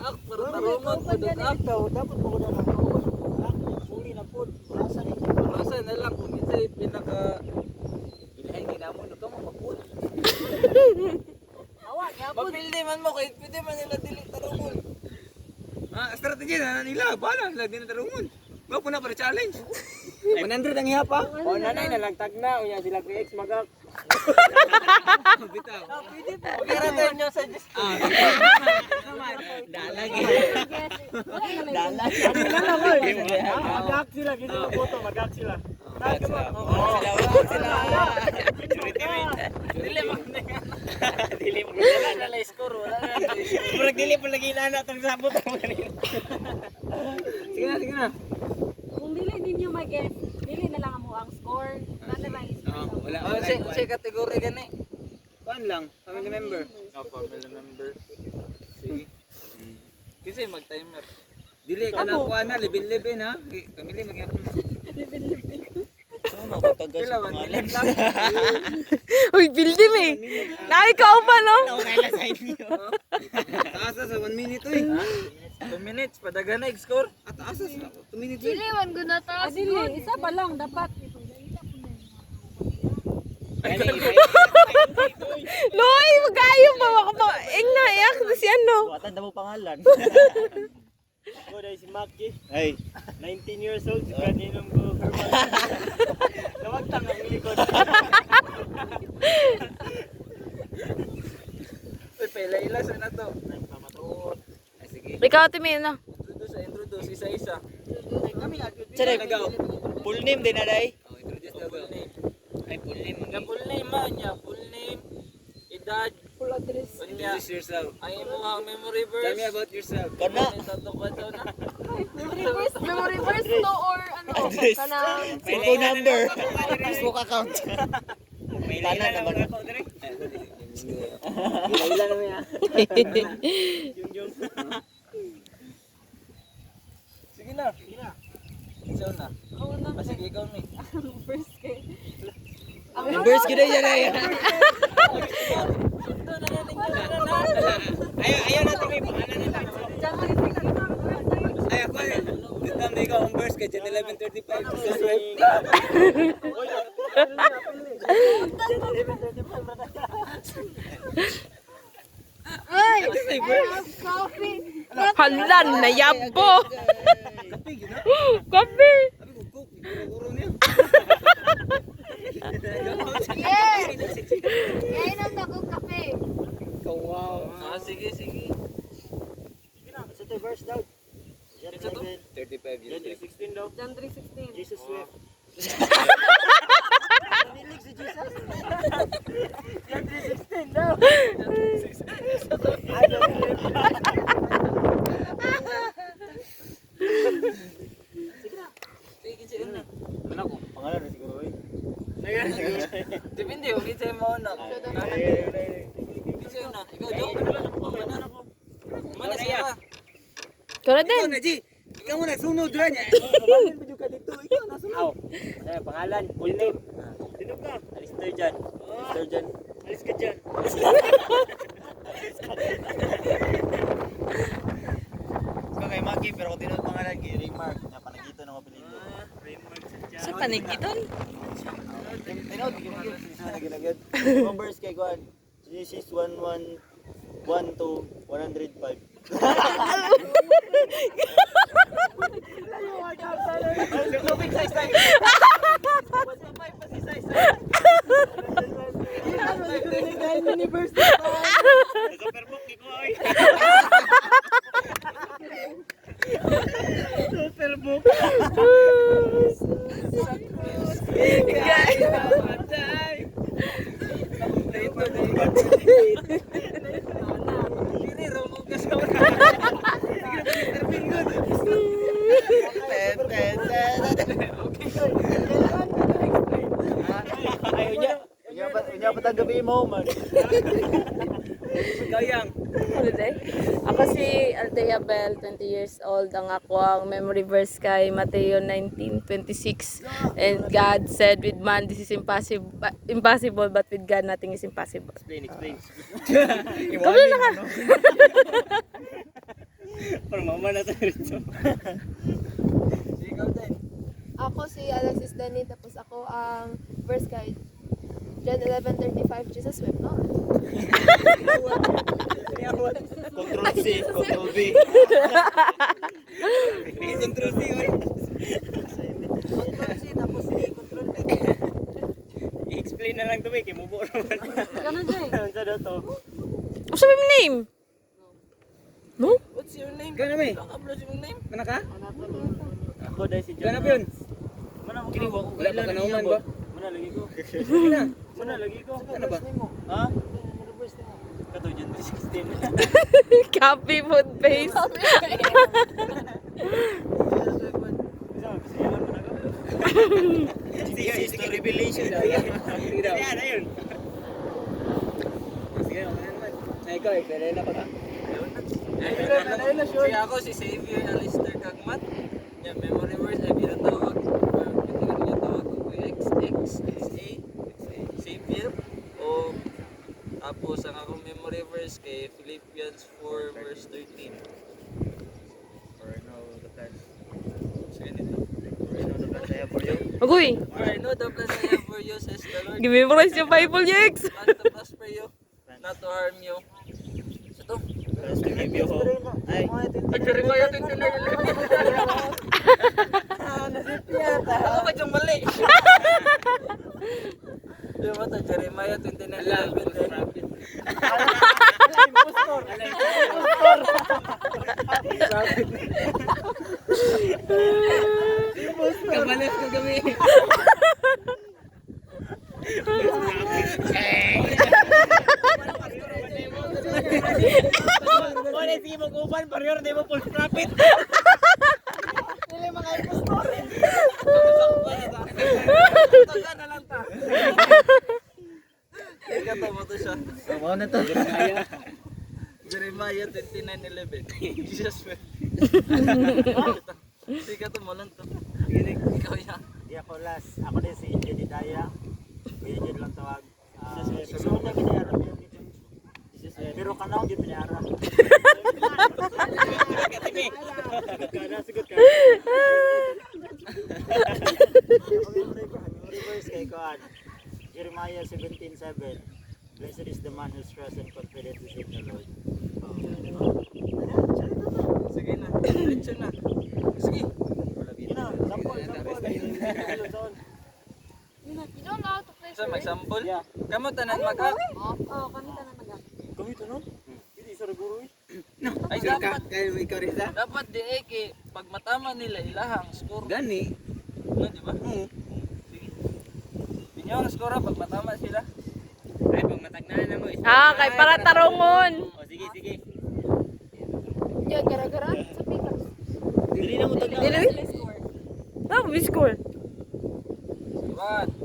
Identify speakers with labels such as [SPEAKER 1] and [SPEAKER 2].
[SPEAKER 1] Ak, para tarungan po doon. Ak,
[SPEAKER 2] dapat mo ko na lang. Uli na po.
[SPEAKER 1] masa na lang kung minsan pinaka... Ilahay nila mo, no ka mo mapun.
[SPEAKER 3] Awag, yapon.
[SPEAKER 1] Mapildi man mo, kahit pwede man nila dili tarungan.
[SPEAKER 4] Strategy na nila, bala nila din na tarungan. Bapo na para challenge.
[SPEAKER 1] 100 ang ihapa.
[SPEAKER 2] O nanay na lang tagna. Unya sila PX magak.
[SPEAKER 4] Bitaw.
[SPEAKER 3] Pwede po.
[SPEAKER 1] Pagkira tayo nyo sa Diyos.
[SPEAKER 4] Dalag.
[SPEAKER 1] Dalag.
[SPEAKER 2] Magak sila. Gini mo photo. Magak sila.
[SPEAKER 1] Dili mo dala na score wala na.
[SPEAKER 4] Murag dili po lagi na natang sabot. Sige na.
[SPEAKER 3] Kung dili ninyo mag-guess, dili na lang mo ang score. Nana lang
[SPEAKER 4] Wala.
[SPEAKER 1] Sa kategory gani.
[SPEAKER 4] Kuan lang, family member.
[SPEAKER 1] Family member. Sige. Kasi mag-timer.
[SPEAKER 4] Dili ka na kuan na libil-libil ha. Family magyapon.
[SPEAKER 1] Kila 1 minute lang.
[SPEAKER 5] Uy, bildim eh. Ikaw pa, no?
[SPEAKER 4] Taasa sa 1 minute oy.
[SPEAKER 1] 2 minutes padaga na score.
[SPEAKER 4] At taasa sa 2 minutes.
[SPEAKER 3] Diliwan ko na taas. Dili, isa pa lang dapat.
[SPEAKER 5] Loy, magayo pa. Ing na, iyak na si ano.
[SPEAKER 2] Watan na mo pangalan. Ko dahil si Maki. Ay, 19 years old. Si kaninong ko. Nawagtang ang likod.
[SPEAKER 1] Uy, paila-ila sa na to.
[SPEAKER 4] Ay sige.
[SPEAKER 5] Ikaw, Timi, ano?
[SPEAKER 1] Introduce isa-isa.
[SPEAKER 4] Sir, full name din na dai.
[SPEAKER 1] Introduce the full name.
[SPEAKER 4] Ay full name.
[SPEAKER 1] Nga full name man niya, full name, edad,
[SPEAKER 3] Full address.
[SPEAKER 1] unya,
[SPEAKER 4] Introduce yourself.
[SPEAKER 1] ay mo ang memory
[SPEAKER 4] Tell me
[SPEAKER 1] verse.
[SPEAKER 4] about yourself.
[SPEAKER 1] Tatupad daw na.
[SPEAKER 3] Memory verse to or ano?
[SPEAKER 4] Address.
[SPEAKER 3] Kanang
[SPEAKER 4] Phone number. Facebook account. May lana na ba?
[SPEAKER 1] Ilan naman yan. Sige na. Ikaw na.
[SPEAKER 3] ako na.
[SPEAKER 1] Sige, ikaw na.
[SPEAKER 3] First kay.
[SPEAKER 4] Numbers gina yan ay. Ayaw natin may pangalan nila.
[SPEAKER 3] January 16.
[SPEAKER 4] Ay ako eh. Dito na ikaw ang verse kay Jan 11:35.
[SPEAKER 3] Ay! I have coffee.
[SPEAKER 5] Halan na yapo. Kape.
[SPEAKER 3] Yes! Ngayon ang nagong kape.
[SPEAKER 1] Sige.
[SPEAKER 2] Sa to verse daw.
[SPEAKER 1] Ito to?
[SPEAKER 4] 35 years.
[SPEAKER 2] January 16 daw.
[SPEAKER 3] January 16.
[SPEAKER 2] Jesus Swift. Panilig si Jesus. January 16 daw.
[SPEAKER 1] Sige, sige na.
[SPEAKER 4] Ano ko?
[SPEAKER 2] Pangalan na siguro eh.
[SPEAKER 1] Depende, huwag sa'yo mauna. Hindi sa'yo na. Ikaw, joke ka na lang. Pamanan ako. Pamanan siya ka.
[SPEAKER 5] Ikaw na
[SPEAKER 4] Ikaw
[SPEAKER 5] din.
[SPEAKER 4] na G. Ikaw mo nagsunod rin niya.
[SPEAKER 2] Pangalan pa ka dito. Ikaw nasa mo. Pangalan. Full name. Sino ka? Alistair Jan. Alistair Jan. Alis ka dyan.
[SPEAKER 4] Ikaw kay Maki pero kung tinunod pangalan kay Raymark. Napanagito ng apelido.
[SPEAKER 2] Raymond
[SPEAKER 5] Sa panigiton.
[SPEAKER 4] Tinunod kay Maki. Nagilagad.
[SPEAKER 2] Numbers kay Juan. Genesis 1:1 to 105. Superbook ni Koy. Superbook.
[SPEAKER 1] Hindi, rumog ka sa
[SPEAKER 2] Ayaw niya. Unya pa gabi mo man.
[SPEAKER 1] Gayang.
[SPEAKER 5] Holiday. Ako si Althea Bell, 20 years old. Ang ako ang memory verse kay Mateo 19:26. And God said with man this is impossible but with God nothing is impossible.
[SPEAKER 2] Explain.
[SPEAKER 5] Kami na ka.
[SPEAKER 2] Parang mama na sa rin.
[SPEAKER 1] Ikaw din.
[SPEAKER 6] Ako si Alexis Danny, tapos ako ang verse guide. John 11:35, Jesus wept not.
[SPEAKER 2] Control C, Control V.
[SPEAKER 4] Control C, oy.
[SPEAKER 2] I-explain na lang to, kay mubo naman.
[SPEAKER 3] Ganun Jay.
[SPEAKER 2] Ano sa daw to?
[SPEAKER 5] Ano sabi mo name? No?
[SPEAKER 1] What's your name?
[SPEAKER 4] Gana ba eh?
[SPEAKER 1] Upload yung name.
[SPEAKER 4] Kana ka?
[SPEAKER 2] Ako dahil si John.
[SPEAKER 4] Ganap yun.
[SPEAKER 2] Mana mo kini ko.
[SPEAKER 4] Wala pa kanauman ba?
[SPEAKER 2] Mana lagi ko.
[SPEAKER 4] Sige na.
[SPEAKER 2] Mana lagi ko.
[SPEAKER 4] Ano ba?
[SPEAKER 2] Ha? Kato John 3:16.
[SPEAKER 5] Copy food face.
[SPEAKER 2] Sister Revelation.
[SPEAKER 4] Sige daw.
[SPEAKER 2] Ayan, ayun.
[SPEAKER 4] Sige, okay naman. Ay, ikaw, pwede na pa ka?
[SPEAKER 1] Si ako, si Xavier Alistair Kagmat. Yan, memory verse ay pinatawag. Hindi ka niya tawag ko XA, Xavier. O, tapos ang akong memory verse kay Philippians 4 verse 13.
[SPEAKER 2] For I know the plans.
[SPEAKER 1] Sige nito.
[SPEAKER 2] For I know the plans I have for you.
[SPEAKER 5] Agoy,
[SPEAKER 1] For I know the plans I have for you, says the Lord.
[SPEAKER 5] gimemorize yung Bible, Yex.
[SPEAKER 1] Plans to prosper you, not to harm you. Ito.
[SPEAKER 2] Plans to give you hope. Ay,
[SPEAKER 1] Jeremiah 29:11. Ako ba diyang mali? Yung mata, Jeremiah 29:11.
[SPEAKER 4] Kabalas ko kami.
[SPEAKER 2] wala sige mag-upan, parior, di mo full profit.
[SPEAKER 1] Taga na lang ta. Ika to, mato siya.
[SPEAKER 2] Wow na to.
[SPEAKER 1] Jeremiah 29:11. Jesus wept. Ika to, mo lang to. Ikaw yan.
[SPEAKER 2] Di ako last. Ako din si Injo Didaya. Medyo lang tawag. Susunod na pinayara ko yung pero kanaw yung pinayara. Sigot ka. Reverse kay Kuan. Jeremiah 17:7. Blessed is the man whose trust and confidence is in the Lord.
[SPEAKER 1] Sige na. Diretso na. Sige.
[SPEAKER 2] Yun na, sampol.
[SPEAKER 6] You don't know how to play
[SPEAKER 1] So, mag-sample?
[SPEAKER 2] Yeah.
[SPEAKER 1] Kamu tanan mag-up?
[SPEAKER 3] Oo, kami tanan mag
[SPEAKER 2] Kami to no? Hindi sa guru eh.
[SPEAKER 1] Ay,
[SPEAKER 4] Ikaw,
[SPEAKER 1] dapat.
[SPEAKER 4] kaya ikaw rin sa?
[SPEAKER 1] Dapat di kay pag matama nila ilahang score.
[SPEAKER 4] Gani.
[SPEAKER 1] No, di ba?
[SPEAKER 4] Oo.
[SPEAKER 1] Sige. Inyo ang score pag matama sila.
[SPEAKER 4] Ay, pag matagnan na mo.
[SPEAKER 5] Ah, kay para tarongon.
[SPEAKER 2] O sige, sige.
[SPEAKER 6] Yeah, gara-gara sa pickups.
[SPEAKER 2] Dili na mo tagna.
[SPEAKER 5] Dili? Ah, we score.
[SPEAKER 1] 1,